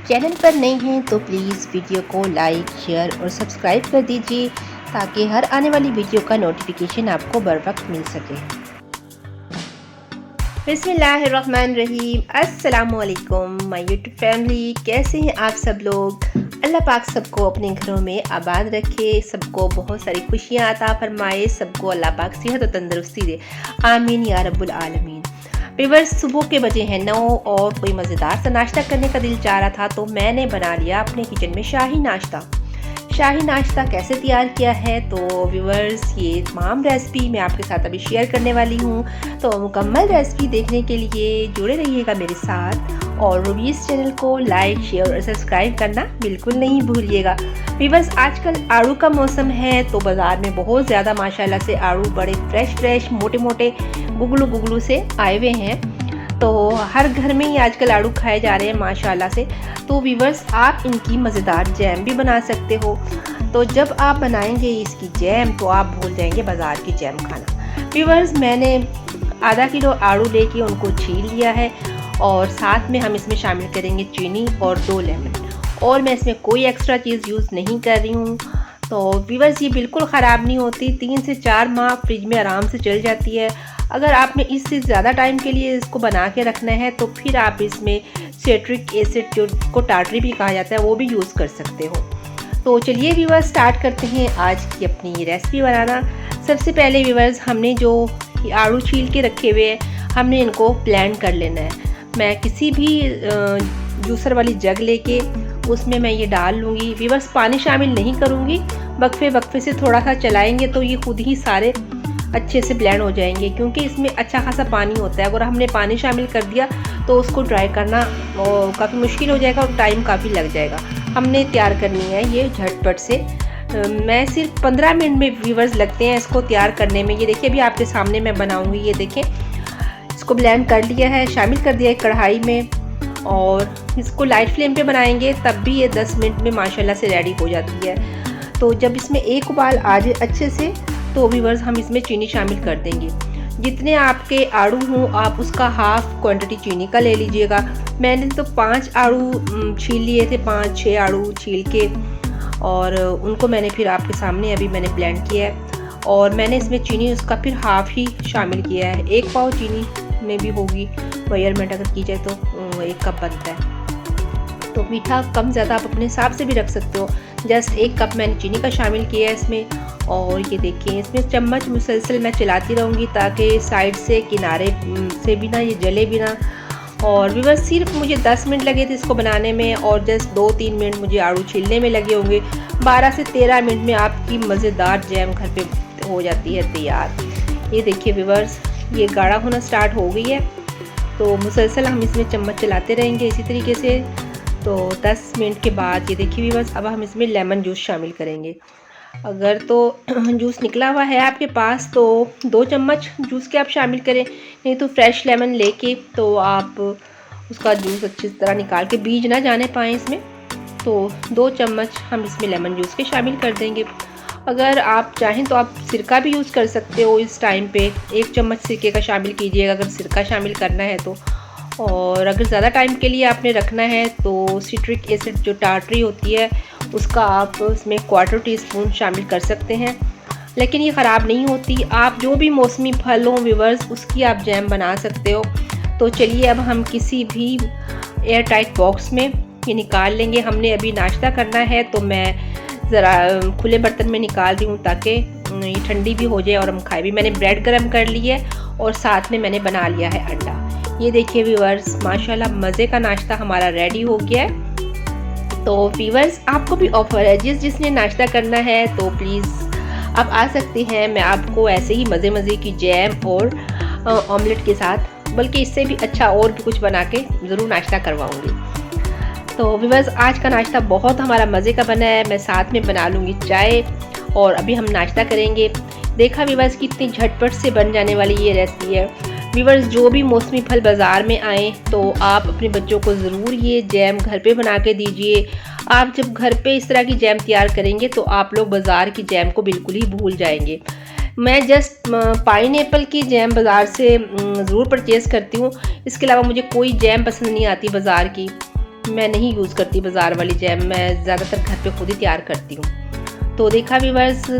Channel पर नए हैं तो प्लीज़ वीडियो को लाइक, शेयर और सब्सक्राइब कर दीजिए ताकि हर आने वाली वीडियो का नोटिफिकेशन आपको बर वक्त मिल सके। बिस्मिल्लाहिर्रहमानिर्रहीम। अस्सलामुअलैकुम माय यूट्यूब फैमिली, कैसे हैं आप सब लोग। अल्लाह पाक सबको अपने घरों में आबाद रखे, सबको बहुत सारी खुशियाँ अता फरमाए, सबको अल्लाह पाक सेहत और तंदुरुस्ती दे, आमीन या रब्बुल आलमीन। व्यूअर्स, सुबह के बजे हैं 9 और कोई मज़ेदार सा नाश्ता करने का दिल चाह रहा था तो मैंने बना लिया अपने किचन में शाही नाश्ता। शाही नाश्ता कैसे तैयार किया है तो व्यूअर्स ये तमाम रेसिपी मैं आपके साथ अभी शेयर करने वाली हूँ। तो मुकम्मल रेसिपी देखने के लिए जुड़े रहिएगा मेरे साथ और रूबीज़ चैनल को लाइक, शेयर और सब्सक्राइब करना बिल्कुल नहीं भूलिएगा। व्यूअर्स, आजकल आड़ू का मौसम है तो बाज़ार में बहुत ज़्यादा माशाल्लाह से आड़ू बड़े फ्रेश मोटे मोटे गुगलू से आए हुए हैं। तो हर घर में ही आजकल आड़ू खाए जा रहे हैं माशाल्लाह से। तो व्यूअर्स, आप इनकी मज़ेदार जैम भी बना सकते हो। तो जब आप बनाएंगे इसकी जैम तो आप भूल जाएंगे बाज़ार की जैम खाना। व्यूअर्स, मैंने आधा किलो आड़ू लेके उनको छील लिया है और साथ में हम इसमें शामिल करेंगे चीनी और 2 लेमन। और मैं इसमें कोई एक्स्ट्रा चीज़ यूज़ नहीं कर रही हूँ। तो व्यूअर्स, ये बिल्कुल ख़राब नहीं होती, 3 से 4 माह फ्रिज में आराम से चल जाती है। अगर आपने इससे ज़्यादा टाइम के लिए इसको बना के रखना है तो फिर आप इसमें सिट्रिक एसिड, जो को टाटरी भी कहा जाता है, वो भी यूज़ कर सकते हो। तो चलिए व्यूअर्स, स्टार्ट करते हैं आज की अपनी रेसिपी बनाना। सबसे पहले व्यूअर्स, हमने जो आड़ू छील के रखे हुए हैं हमने इनको ब्लेंड कर लेना है। मैं किसी भी जूसर वाली जग लेके उसमें मैं ये डाल लूँगी। व्यूअर्स, पानी शामिल नहीं करूँगी, वक्फे से थोड़ा सा चलाएंगे तो ये खुद ही सारे अच्छे से ब्लेंड हो जाएंगे, क्योंकि इसमें अच्छा खासा पानी होता है। अगर हमने पानी शामिल कर दिया तो उसको ड्राई करना काफ़ी मुश्किल हो जाएगा और टाइम काफ़ी लग जाएगा। हमने तैयार करनी है ये झटपट से। मैं सिर्फ 15 मिनट में व्यूअर्स लगते हैं इसको तैयार करने में। ये देखिए, अभी आपके सामने मैं बनाऊँगी। ये देखें, इसको ब्लेंड कर लिया है, शामिल कर दिया है कढ़ाई में और इसको लाइट फ्लेम पे बनाएंगे तब भी ये 10 मिनट में माशाल्लाह से रेडी हो जाती है। तो जब इसमें एक उबाल आ जाए अच्छे से तो व्यूअर्स हम इसमें चीनी शामिल कर देंगे। जितने आपके आड़ू हों आप उसका हाफ क्वांटिटी चीनी का ले लीजिएगा। मैंने तो 5 आड़ू छील लिए थे, 5-6 आड़ू छील के, और उनको मैंने फिर आपके सामने अभी मैंने ब्लेंड किया है। और मैंने इसमें चीनी उसका फिर हाफ ही शामिल किया है। 1 पाव चीनी में भी होगी मेजरमेंट अगर की जाए तो 1 कप बनता है। तो मीठा कम ज़्यादा आप अपने हिसाब से भी रख सकते हो। जस्ट 1 कप मैंने चीनी का शामिल किया है इसमें। और ये देखिए, इसमें चम्मच मुसलसल मैं चलाती रहूँगी ताकि साइड से, किनारे से भी ना ये जले भी ना। और व्यूअर्स, सिर्फ मुझे 10 मिनट लगे थे इसको बनाने में और जस्ट 2-3 मिनट मुझे आड़ू छीलने में लगे होंगे। 12 से 13 मिनट में आपकी मज़ेदार जैम घर पे हो जाती है तैयार। ये देखिए व्यूअर्स, ये गाढ़ा होना स्टार्ट हो गई है तो मुसलसल हम इसमें चम्मच चलाते रहेंगे इसी तरीके से। तो 10 मिनट के बाद ये देखिए व्यूअर्स, अब हम इसमें लेमन जूस शामिल करेंगे। अगर तो जूस निकला हुआ है आपके पास तो 2 चम्मच जूस के आप शामिल करें, नहीं तो फ्रेश लेमन लेके तो आप उसका जूस अच्छी तरह निकाल के, बीज ना जाने पाएँ इसमें, तो 2 चम्मच हम इसमें लेमन जूस के शामिल कर देंगे। अगर आप चाहें तो आप सिरका भी यूज़ कर सकते हो इस टाइम पे। 1 चम्मच सिरके का शामिल कीजिएगा अगर सिरका शामिल करना है तो। और अगर ज़्यादा टाइम के लिए आपने रखना है तो सिट्रिक एसिड, जो टाटरी होती है, उसका आप इसमें 1/4 टीस्पून शामिल कर सकते हैं, लेकिन ये ख़राब नहीं होती। आप जो भी मौसमी फल हों व्यूअर्स, उसकी आप जैम बना सकते हो। तो चलिए अब हम किसी भी एयर टाइट बॉक्स में ये निकाल लेंगे। हमने अभी नाश्ता करना है तो मैं ज़रा खुले बर्तन में निकाल रही हूँ ताकि ये ठंडी भी हो जाए और हम खाए भी। मैंने ब्रेड गरम कर ली है और साथ में मैंने बना लिया है अंडा। ये देखिए व्यूअर्स, माशाल्लाह मज़े का नाश्ता हमारा रेडी हो गया है। तो व्यूअर्स, आपको भी ऑफर है, जिसने नाश्ता करना है तो प्लीज़ आप आ सकते हैं। मैं आपको ऐसे ही मज़े की जैम और ऑमलेट के साथ, बल्कि इससे भी अच्छा और भी कुछ बना के ज़रूर नाश्ता करवाऊँगी। तो व्यूअर्स, आज का नाश्ता बहुत हमारा मज़े का बना है। मैं साथ में बना लूँगी चाय और अभी हम नाश्ता करेंगे। देखा व्यूअर्स, कितनी झटपट से बन जाने वाली ये रेसिपी है। व्यूअर्स, जो भी मौसमी फल बाज़ार में आए तो आप अपने बच्चों को ज़रूर ये जैम घर पे बना के दीजिए। आप जब घर पे इस तरह की जैम तैयार करेंगे तो आप लोग बाज़ार की जैम को बिल्कुल ही भूल जाएंगे। मैं जस्ट पाइनएप्पल की जैम बाज़ार से ज़रूर परचेज़ करती हूँ, इसके अलावा मुझे कोई जैम पसंद नहीं आती बाज़ार की। मैं नहीं यूज़ करती बाज़ार वाली जैम, मैं ज़्यादातर घर पे खुद ही तैयार करती हूँ। तो देखा व्यूअर्स,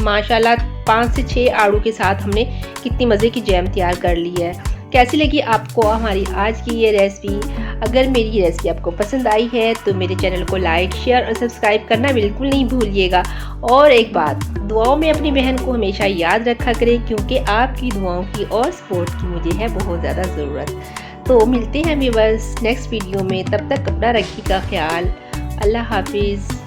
माशाल्लाह 5 से 6 आड़ू के साथ हमने कितनी मज़े की जैम तैयार कर ली है। कैसी लगी आपको हमारी आज की ये रेसिपी? अगर मेरी ये रेसिपी आपको पसंद आई है तो मेरे चैनल को लाइक, शेयर और सब्सक्राइब करना बिल्कुल नहीं भूलिएगा। और एक बात, दुआओं में अपनी बहन को हमेशा याद रखा करें, क्योंकि आपकी दुआओं की और सपोर्ट की मुझे है बहुत ज़्यादा ज़रूरत। तो मिलते हैं व्यूअर्स नेक्स्ट वीडियो में, तब तक अपना रखिएगा ख्याल। अल्लाह हाफिज़।